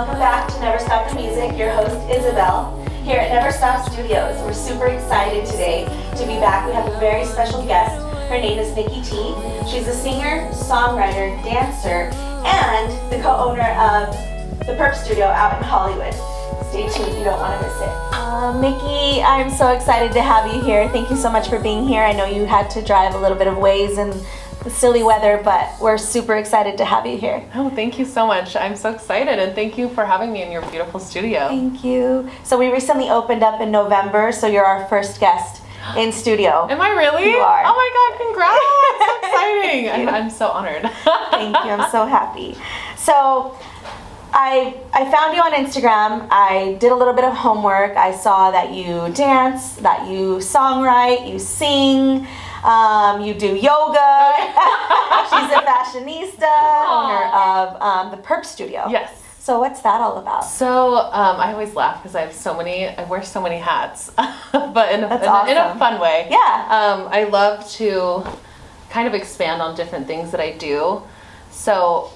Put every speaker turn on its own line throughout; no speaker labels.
welcome back to Never Stop the Music. Your host, Isabel, here at Never Stop Studios. We're super excited today to be back. We have a very special guest. Her name is Nikki T. She's a singer, songwriter, dancer, and the co-owner of the Perp Studio out in Hollywood. Stay tuned, you don't want to miss it. Nikki, I'm so excited to have you here. Thank you so much for being here. I know you had to drive a little bit of ways in the silly weather, but we're super excited to have you here.
Oh, thank you so much. I'm so excited, and thank you for having me in your beautiful studio.
Thank you. So we recently opened up in November, so you're our first guest in studio.
Am I really?
You are.
Oh my God, congrats. So exciting. I'm so honored.
Thank you. I'm so happy. So I found you on Instagram. I did a little bit of homework. I saw that you dance, that you songwrite, you sing, you do yoga. She's a fashionista, owner of the Perp Studio.
Yes.
So what's that all about?
So I always laugh because I wear so many hats, but in
awesome.
in a fun way.
Yeah.
I love to kind of expand on different things that I do. So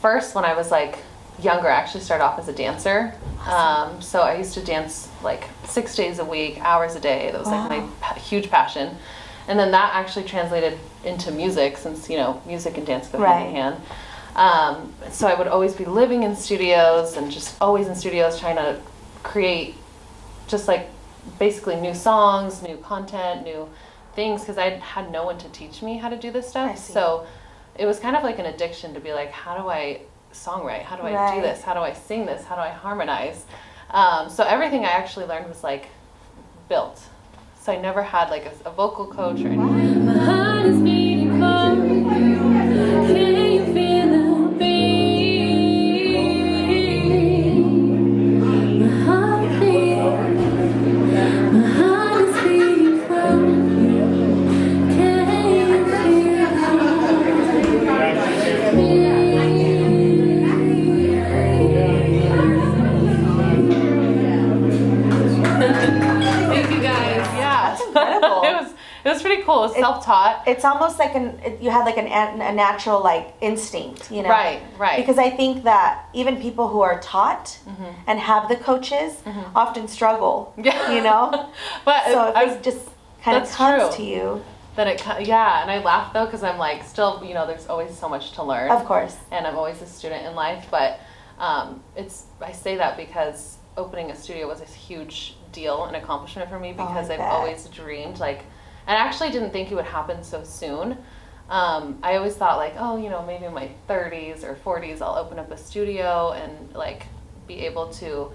first, when I was like younger, I actually started off as a dancer.
Awesome.
So I used to dance like 6 days a week, hours a day. That was like my huge passion. And then that actually translated into music, since, you know, music and dance go hand in hand. So I would always be living in studios and just always in studios trying to create just like basically new songs, new content, new things, because I had no one to teach me how to do this stuff. So it was kind of like an addiction to be like, how do I songwrite? How do I do this? How do I sing this? How do I harmonize? So everything I actually learned was like built. So I never had like a vocal coach or anything.
My heart is beating for you. Can you feel the beat? My heart is beating for you. Can you
Thank you guys. Yeah.
That's incredible.
It was pretty cool. It was self-taught.
It's almost like you had like a natural like instinct, you know?
Right.
Because I think that even people who are taught and have the coaches often struggle, you know?
But
so if it just kind of comes to you.
Then and I laugh though, because I'm like, still, you know, there's always so much to learn.
Of course.
And I'm always a student in life, but I say that because opening a studio was a huge deal and accomplishment for me, because I've always dreamed, like, and I actually didn't think it would happen so soon. I always thought like, oh, you know, maybe in my 30s or 40s I'll open up a studio and like be able to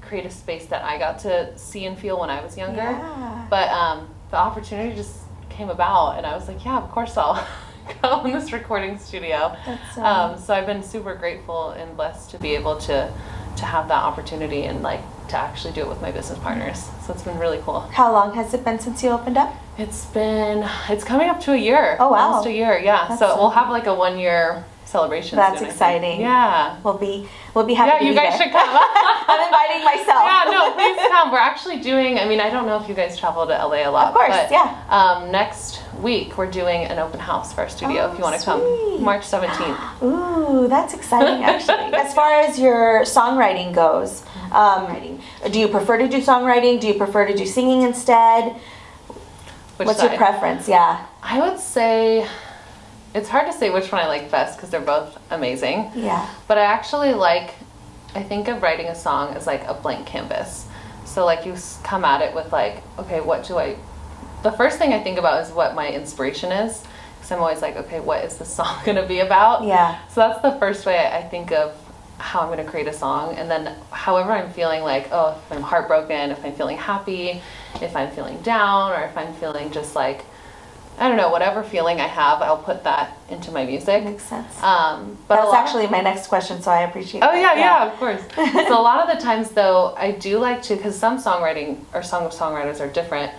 create a space that I got to see and feel when I was younger.
Yeah.
But the opportunity just came about, and I was like, yeah, of course I'll go in this recording studio. So I've been super grateful and blessed to be able to have that opportunity and like to actually do it with my business partners. So it's been really cool.
How long has it been since you opened up?
It's coming up to a year.
Oh wow.
Almost a year, yeah. So we'll have like a 1-year celebration.
That's
soon,
exciting.
Yeah.
We'll be happy to
you
be
guys
there.
should come.
I'm inviting myself.
Yeah, no, please come. We're actually doing, I mean, I don't know if you guys travel to LA a lot.
Of course,
but,
yeah.
Next week we're doing an open house for our studio if you want to come. March 17th.
Ooh, that's exciting actually. As far as your songwriting goes, do you prefer to do songwriting? Do you prefer to do singing instead? What's your preference? Yeah.
I would say it's hard to say which one I like best because they're both amazing.
Yeah.
But I think of writing a song as like a blank canvas. So like you come at it with like, okay, the first thing I think about is what my inspiration is. Because I'm always like, okay, what is the song going to be about? Yeah. So that's the first way I think of how I'm going to create a song. And then however I'm feeling, like, oh, if I'm heartbroken, if I'm feeling happy, if I'm feeling down, or if I'm feeling just like, I don't know, whatever feeling I have, I'll put that into my music.
Makes sense.
But
that was actually my next question, so I appreciate it.
Oh, yeah, of course. So a lot of the times, though, I do like to, because some songwriting or songwriters are different.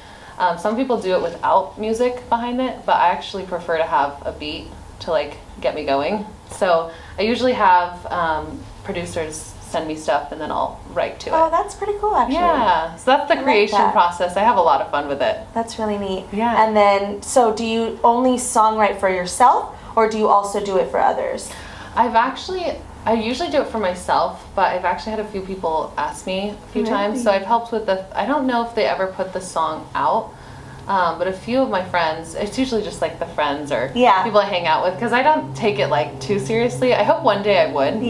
Some people do it without music behind it, but I actually prefer to have a beat to, like, get me going. So I usually have producers send me stuff and then I'll write to it.
Oh, that's pretty cool, actually.
Yeah, so that's the creation process. I have a lot of fun with it.
That's really neat.
Yeah.
And then, so do you only songwrite for yourself, or do you also do it for others?
I've actually I usually do it for myself, but I've actually had a few people ask me a few times. So I've helped with I don't know if they ever put the song out, but a few of my friends, it's usually just like the friends or people I hang out with, because I don't take it like too seriously. I hope one day I would.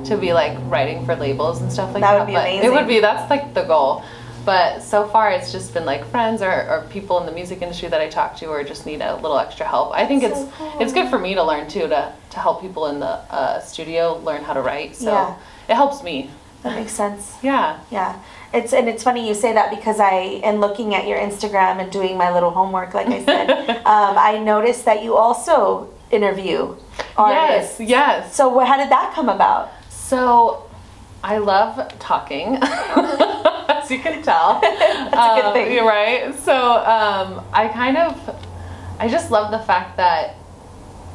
To be like writing for labels and stuff like that.
That would be amazing.
It would be, that's like the goal. But so far it's just been like friends or people in the music industry that I talk to or just need a little extra help. I think it's good for me to learn too, to help people in the studio learn how to write. So it helps me.
That makes sense.
Yeah.
It's funny you say that, because in looking at your Instagram and doing my little homework, like I said, I noticed that you also interview artists.
Yes.
So how did that come about?
So I love talking, as you can tell.
That's a good thing.
You're right. So I just love the fact that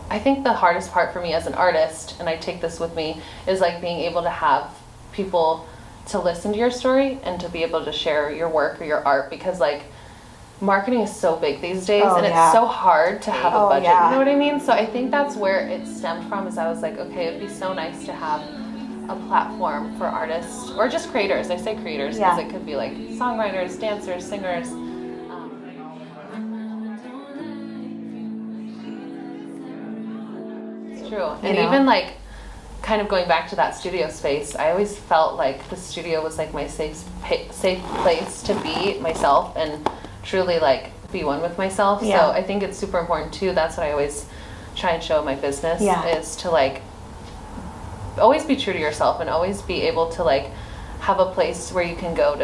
I think the hardest part for me as an artist, and I take this with me, is like being able to have people to listen to your story and to be able to share your work or your art, because like marketing is so big these days and it's so hard to have a budget, you know what I mean? So I think that's where it stemmed from, is I was like, okay, it'd be so nice to have a platform for artists or just creators. I say creators because it could be like songwriters, dancers, singers. It's true. And even like kind of going back to that studio space, I always felt like the studio was like my safe place to be myself and truly like be one with myself. So I think it's super important too. That's what I always try and show in my business, is to like always be true to yourself and always be able to like have a place where you can go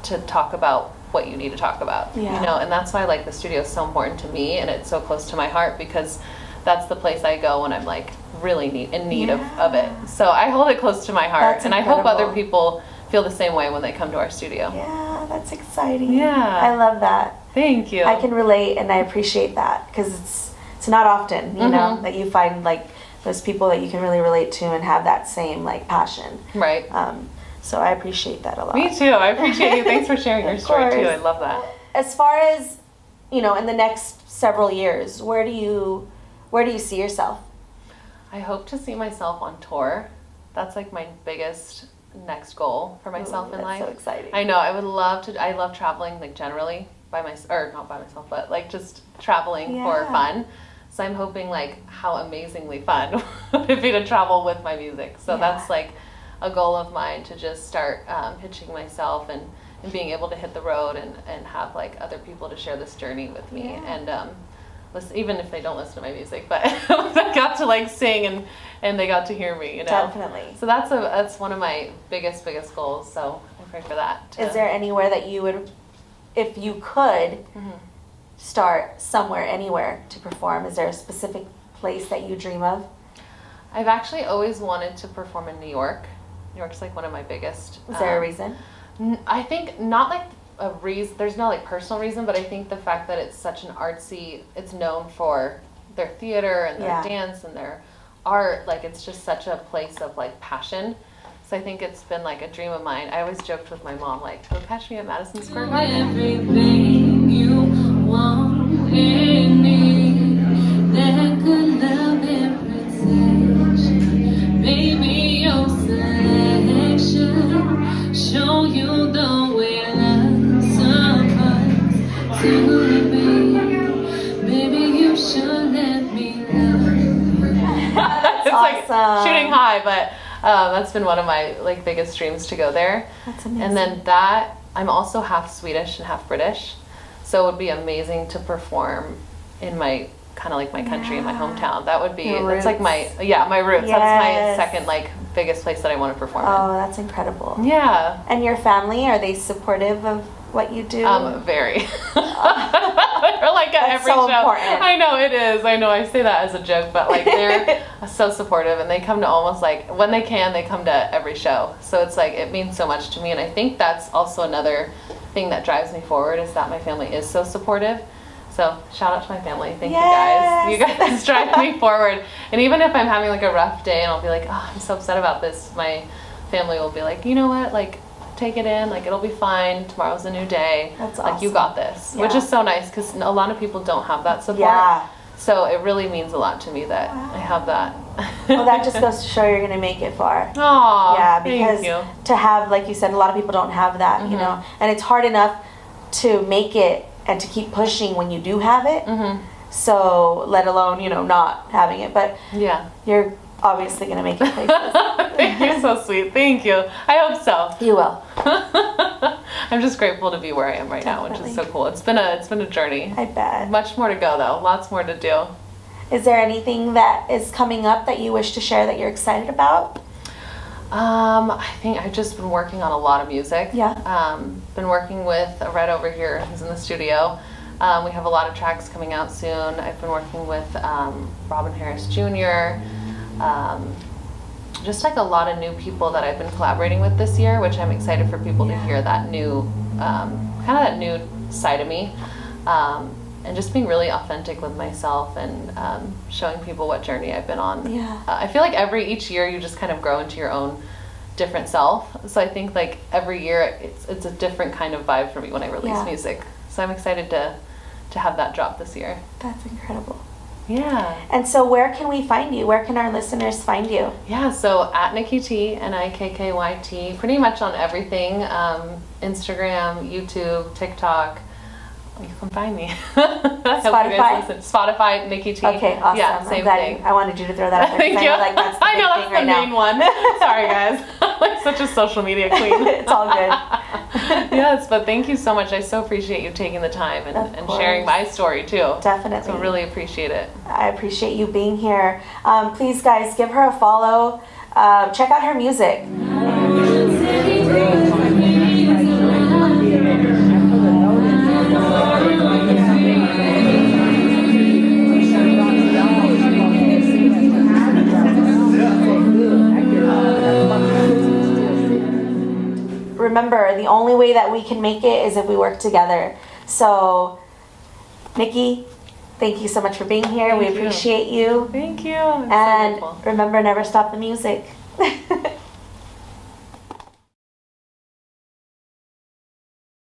to talk about what you need to talk about, you know. And that's why like the studio is so important to me, and it's so close to my heart, because that's the place I go when I'm like really in need of it. So I hold it close to my heart.
That's
and
incredible.
I hope other people feel the same way when they come to our studio.
Yeah, that's exciting.
Yeah.
I love that.
Thank you.
I can relate, and I appreciate that, because it's not often, you know, that you find like those people that you can really relate to and have that same like passion.
Right.
So I appreciate that a lot.
Me too. I appreciate you. Thanks for sharing your story too.
course.
I love that.
As far as, you know, in the next several years, where do you see yourself?
I hope to see myself on tour. That's like my biggest next goal for myself in life.
That's so exciting.
I know. I would love to. I love traveling, like generally by myself, or not by myself, but like just traveling for fun. So I'm hoping like how amazingly fun would it be to travel with my music. So that's like a goal of mine, to just start pitching myself and being able to hit the road and have like other people to share this journey with me. And listen, even if they don't listen to my music, but I got to like sing and they got to hear me, you know.
Definitely.
So that's one of my biggest goals. So I pray for that.
Is there anywhere that you would, if you could, start somewhere, anywhere to perform? Is there a specific place that you dream of?
I've actually always wanted to perform in New York. New York's like one of my biggest.
Is there a reason?
I think not like a reason. There's no like personal reason, but I think the fact that it's such an artsy, it's known for their theater and their dance and their art. Like it's just such a place of like passion. So I think it's been like a dream of mine. I always joked with my mom, like, go catch me at Madison Square Garden.
Everything you want in me, that could love and protection. Baby, your selection, show you the way love's supposed to be. Baby, you should let me love you.
That's
It's
awesome.
like shooting high, but that's been one of my like biggest dreams, to go there.
That's amazing.
And then that, I'm also half Swedish and half British, so it would be amazing to perform in my kind of like my country, in my hometown. That would be, that's like my roots. That's my second like biggest place that I want to perform
Oh, that's incredible.
in. Yeah.
And your family, are they supportive of what you do?
Very. They're like at every
so
show.
important.
I know it is. I know I say that as a joke, but like they're so supportive, and they come to almost like when they can, they come to every show. So it's like it means so much to me, and I think that's also another thing that drives me forward, is that my family is so supportive. So shout out to my family. Thank you guys. You guys drive me forward. And even if I'm having like a rough day and I'll be like, oh, I'm so upset about this, my family will be like, you know what, like take it in, like it'll be fine, tomorrow's a new day.
That's
like
awesome.
you got this, which is so nice, because a lot of people don't have that support. So it really means a lot to me that I have that
Well, that just goes to show you're gonna make it far.
Aw,
Yeah, because
thank you.
to have, like you said, a lot of people don't have that, you know, and it's hard enough to make it and to keep pushing when you do have it. So, let alone, you know, not having it. But
Yeah.
you're obviously gonna make it places.
You're so sweet. Thank you. I hope so.
You will.
I'm just grateful to be where I am right now, which is so cool. It's been a journey.
I bet.
Much more to go though. Lots more to do.
Is there anything that is coming up that you wish to share that you're excited about?
I think I've just been working on a lot of music.
Yeah.
Been working with Red over here who's in the studio. We have a lot of tracks coming out soon. I've been working with Robin Harris Jr. Just like a lot of new people that I've been collaborating with this year, which I'm excited for people to hear that new, kind of that new side of me. And just being really authentic with myself and showing people what journey I've been on.
Yeah.
I feel like each year you just kind of grow into your own different self. So I think like every year it's a different kind of vibe for me when I release music. So I'm excited to have that drop this year.
That's incredible.
Yeah.
And so where can we find you? Where can our listeners find you?
Yeah, so at Nikky T, Nikkyt, pretty much on everything. Instagram, YouTube, TikTok. You can find me.
Spotify?
Spotify, Nikky T.
Okay, awesome.
Yeah, same thing.
I wanted you to throw that out there.
Thank you.
I know, like, that's the
I know
big
that's
thing
the
right
main
now.
one. Sorry, guys. I'm like such a social media queen.
It's all good.
Yes, but thank you so much. I so appreciate you taking the time and sharing my story too.
Definitely.
So really appreciate it.
I appreciate you being here. Please, guys, give her a follow. Check out her music. Remember, the only way that we can make it is if we work together. So, Nikki, thank you so much for being here. We appreciate you.
Thank you. It's so
And
wonderful.
remember, never stop the music.